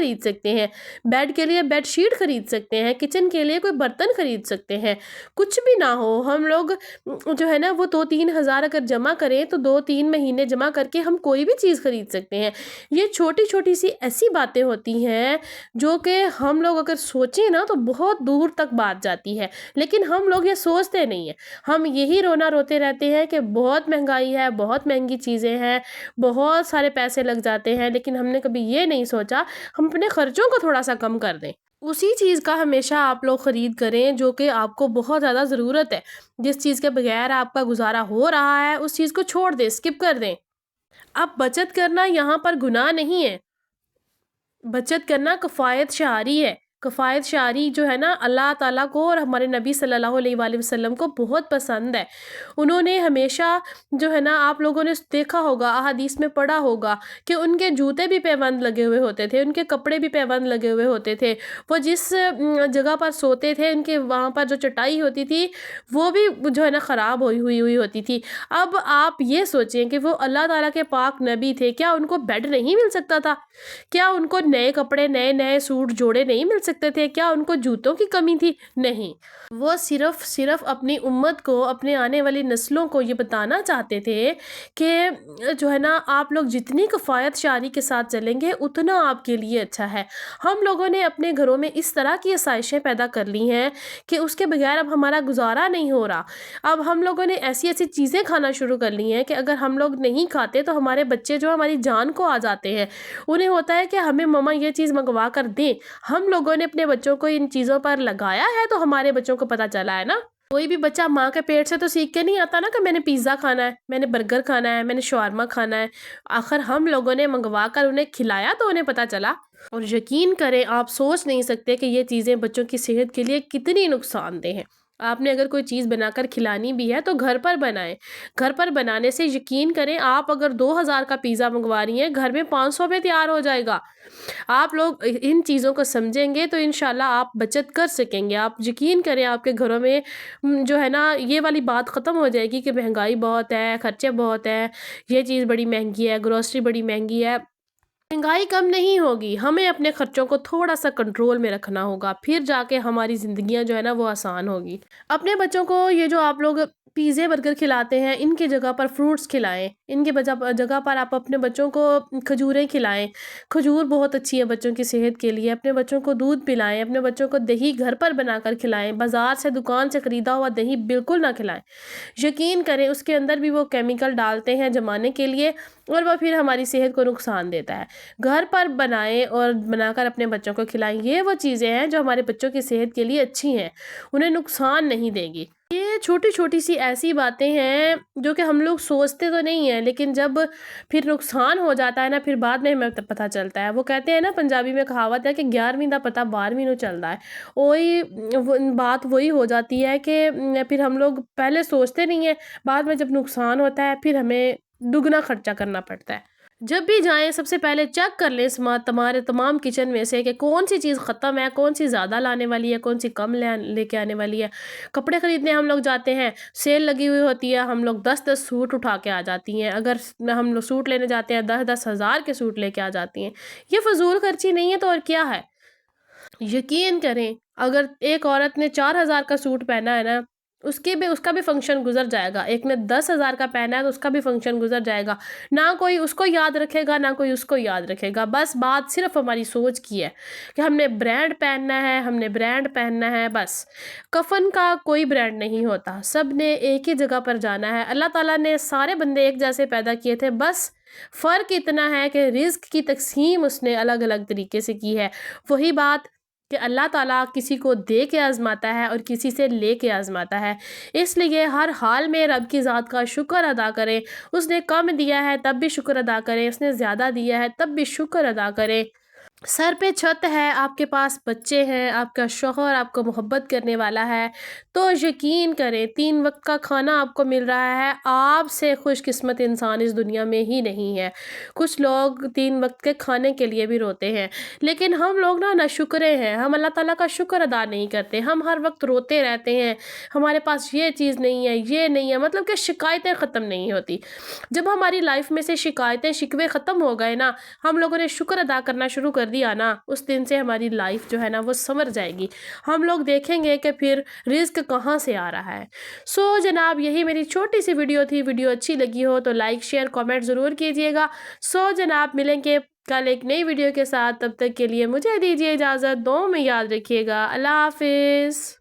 خرید سکتے ہیں، بیڈ کے لیے بیڈ شیٹ خرید سکتے ہیں، کچن کے لیے کوئی برتن خرید سکتے ہیں، کچھ بھی نہ ہو ہم لوگ جو ہے نا وہ 2-3 ہزار اگر جمع کریں تو 2-3 مہینے جمع کر کے ہم کوئی بھی چیز خرید سکتے ہیں۔ یہ چھوٹی چھوٹی سی ایسی باتیں ہوتی ہیں جو کہ ہم لوگ اگر سوچیں نا تو بہت دور تک بات جاتی ہے، لیکن ہم لوگ یہ سوچتے نہیں ہیں۔ ہم یہی رونا روتے رہتے ہیں کہ بہت مہنگائی ہے، بہت مہنگی چیزیں ہیں، بہت سارے پیسے لگ جاتے ہیں، لیکن ہم نے کبھی یہ نہیں سوچا ہم اپنے خرچوں کو تھوڑا سا کم کر دیں۔ اسی چیز کا ہمیشہ آپ لوگ خرید کریں جو کہ آپ کو بہت زیادہ ضرورت ہے، جس چیز کے بغیر آپ کا گزارا ہو رہا ہے اس چیز کو چھوڑ دیں، اسکپ کر دیں۔ اب بچت کرنا یہاں پر گناہ نہیں ہے، بچت کرنا کفایت شعاری ہے۔ کفایت شعاری جو ہے نا اللہ تعالیٰ کو اور ہمارے نبی صلی اللہ علیہ وآلہ وسلم کو بہت پسند ہے۔ انہوں نے ہمیشہ جو ہے نا آپ لوگوں نے دیکھا ہوگا، احادیث میں پڑھا ہوگا کہ ان کے جوتے بھی پیوند لگے ہوئے ہوتے تھے، ان کے کپڑے بھی پیوند لگے ہوئے ہوتے تھے، وہ جس جگہ پر سوتے تھے ان کے وہاں پر جو چٹائی ہوتی تھی وہ بھی جو ہے نا خراب ہوئی ہوتی تھی۔ اب آپ یہ سوچیں کہ وہ اللہ تعالیٰ کے پاک نبی تھے، کیا ان کو بیڈ نہیں مل سکتا تھا؟ کیا ان کو نئے کپڑے، نئے سوٹ جوڑے نہیں مل سکتے تھے؟ کیا ان کو جوتوں کی کمی تھی؟ نہیں، وہ صرف اپنی امت کو، اپنے آنے والی نسلوں کو یہ بتانا چاہتے تھے کہ جو ہے نا آپ لوگ جتنی کفایت شعاری کے ساتھ چلیں گے اتنا آپ کے لیے اچھا ہے۔ ہم لوگوں نے اپنے گھروں میں اس طرح کی آسائشیں پیدا کر لی ہیں کہ اس کے بغیر اب ہمارا گزارا نہیں ہو رہا۔ اب ہم لوگوں نے ایسی چیزیں کھانا شروع کر لی ہیں کہ اگر ہم لوگ نہیں کھاتے تو ہمارے بچے جو ہماری جان کو آ جاتے ہیں، انہیں ہوتا ہے کہ ہمیں ماما یہ چیز منگوا کر دیں۔ ہم لوگوں نے اپنے بچوں کو ان چیزوں پر لگایا ہے تو ہمارے بچوں کو پتہ چلا ہے نا۔ کوئی بھی بچہ ماں کے پیٹ سے تو سیکھ کے نہیں آتا نا کہ میں نے پیزا کھانا ہے، میں نے برگر کھانا ہے، میں نے شاورما کھانا ہے۔ آخر ہم لوگوں نے منگوا کر انہیں کھلایا تو انہیں پتہ چلا۔ اور یقین کریں آپ سوچ نہیں سکتے کہ یہ چیزیں بچوں کی صحت کے لیے کتنی نقصان دہ ہیں۔ آپ نے اگر کوئی چیز بنا کر کھلانی بھی ہے تو گھر پر بنائیں۔ گھر پر بنانے سے یقین کریں آپ اگر 2,000 کا پیزا منگوا رہی ہیں گھر میں 500 میں تیار ہو جائے گا۔ آپ لوگ ان چیزوں کو سمجھیں گے تو انشاءاللہ آپ بچت کر سکیں گے۔ آپ یقین کریں آپ کے گھروں میں جو ہے نا یہ والی بات ختم ہو جائے گی کہ مہنگائی بہت ہے، خرچے بہت ہیں، یہ چیز بڑی مہنگی ہے، گروسری بڑی مہنگی ہے۔ مہنگائی کم نہیں ہوگی، ہمیں اپنے خرچوں کو تھوڑا سا کنٹرول میں رکھنا ہوگا، پھر جا کے ہماری زندگیاں جو ہے نا وہ آسان ہوگی۔ اپنے بچوں کو یہ جو آپ لوگ پیزے برگر کھلاتے ہیں ان کی جگہ پر فروٹس کھلائیں، ان کی جگہ پر آپ اپنے بچوں کو کھجوریں کھلائیں۔ کھجور بہت اچھی ہے بچوں کی صحت کے لیے۔ اپنے بچوں کو دودھ پلائیں، اپنے بچوں کو دہی گھر پر بنا کر کھلائیں، بازار سے دکان سے خریدا ہوا دہی بالکل نہ کھلائیں۔ یقین کریں اس کے اندر بھی وہ کیمیکل ڈالتے ہیں جمانے کے لیے اور وہ پھر ہماری صحت کو نقصان دیتا ہے۔ گھر پر بنائیں اور بنا کر اپنے بچوں کو کھلائیں، یہ وہ چیزیں ہیں جو ہمارے بچوں کی صحت کے لیے اچھی ہیں، انہیں نقصان نہیں دے گی۔ یہ چھوٹی چھوٹی سی ایسی باتیں ہیں جو کہ ہم لوگ سوچتے تو نہیں ہیں، لیکن جب پھر نقصان ہو جاتا ہے نا پھر بعد میں ہمیں پتہ چلتا ہے۔ وہ کہتے ہیں نا پنجابی میں کہاوت ہے کہ 11ویں دا پتہ 12ویں نو چلتا ہے۔ وہی بات وہی ہو جاتی ہے کہ پھر ہم لوگ پہلے سوچتے نہیں ہیں، بعد میں جب نقصان ہوتا ہے پھر ہمیں دگنا خرچہ کرنا پڑتا ہے۔ جب بھی جائیں سب سے پہلے چیک کر لیں تمہارے تمام کچن میں سے کہ کون سی چیز ختم ہے، کون سی زیادہ لانے والی ہے، کون سی کم لے کے آنے والی ہے۔ کپڑے خریدنے ہم لوگ جاتے ہیں، سیل لگی ہوئی ہوتی ہے، ہم لوگ 10 سوٹ اٹھا کے آ جاتی ہیں۔ اگر ہم لوگ سوٹ لینے جاتے ہیں 10 ہزار کے سوٹ لے کے آ جاتی ہیں۔ یہ فضول خرچی نہیں ہے تو اور کیا ہے؟ یقین کریں اگر ایک عورت نے 4,000 کا سوٹ پہنا ہے نا اس کا بھی فنکشن گزر جائے گا، ایک نے 10,000 کا پہنا ہے تو اس کا بھی فنکشن گزر جائے گا، نہ کوئی اس کو یاد رکھے گا نہ کوئی اس کو یاد رکھے گا۔ بس بات صرف ہماری سوچ کی ہے کہ ہم نے برانڈ پہننا ہے، ہم نے برانڈ پہننا ہے۔ بس کفن کا کوئی برانڈ نہیں ہوتا، سب نے ایک ہی جگہ پر جانا ہے۔ اللہ تعالیٰ نے سارے بندے ایک جیسے پیدا کیے تھے، بس فرق اتنا ہے کہ رزق کی تقسیم اس نے الگ الگ طریقے سے کی ہے۔ وہی بات کہ اللہ تعالیٰ کسی کو دے کے آزماتا ہے اور کسی سے لے کے آزماتا ہے، اس لیے ہر حال میں رب کی ذات کا شکر ادا کریں۔ اس نے کم دیا ہے تب بھی شکر ادا کریں، اس نے زیادہ دیا ہے تب بھی شکر ادا کریں۔ سر پہ چھت ہے، آپ کے پاس بچے ہیں، آپ کا شوہر آپ کو محبت کرنے والا ہے تو یقین کریں 3 وقت کا کھانا آپ کو مل رہا ہے، آپ سے خوش قسمت انسان اس دنیا میں ہی نہیں ہے۔ کچھ لوگ 3 وقت کے کھانے کے لیے بھی روتے ہیں، لیکن ہم لوگ نا شکرے ہیں، ہم اللہ تعالیٰ کا شکر ادا نہیں کرتے، ہم ہر وقت روتے رہتے ہیں ہمارے پاس یہ چیز نہیں ہے، یہ نہیں ہے، مطلب کہ شکایتیں ختم نہیں ہوتی۔ جب ہماری لائف میں سے شکایتیں شکوے ختم ہو گئے نا، ہم لوگوں نے شکر ادا کرنا شروع کر دیا نا، اس دن سے ہماری لائف جو ہے نا وہ سنور جائے گی، ہم لوگ دیکھیں گے کہ پھر رزق کہاں سے آ رہا ہے۔ جناب یہی میری چھوٹی سی ویڈیو تھی، ویڈیو اچھی لگی ہو تو لائک شیئر کامنٹ ضرور کیجیے گا۔ جناب ملیں گے کل ایک نئی ویڈیو کے ساتھ، تب تک کے لیے مجھے دیجیے اجازت، دعاؤں میں یاد رکھیے گا، اللہ حافظ۔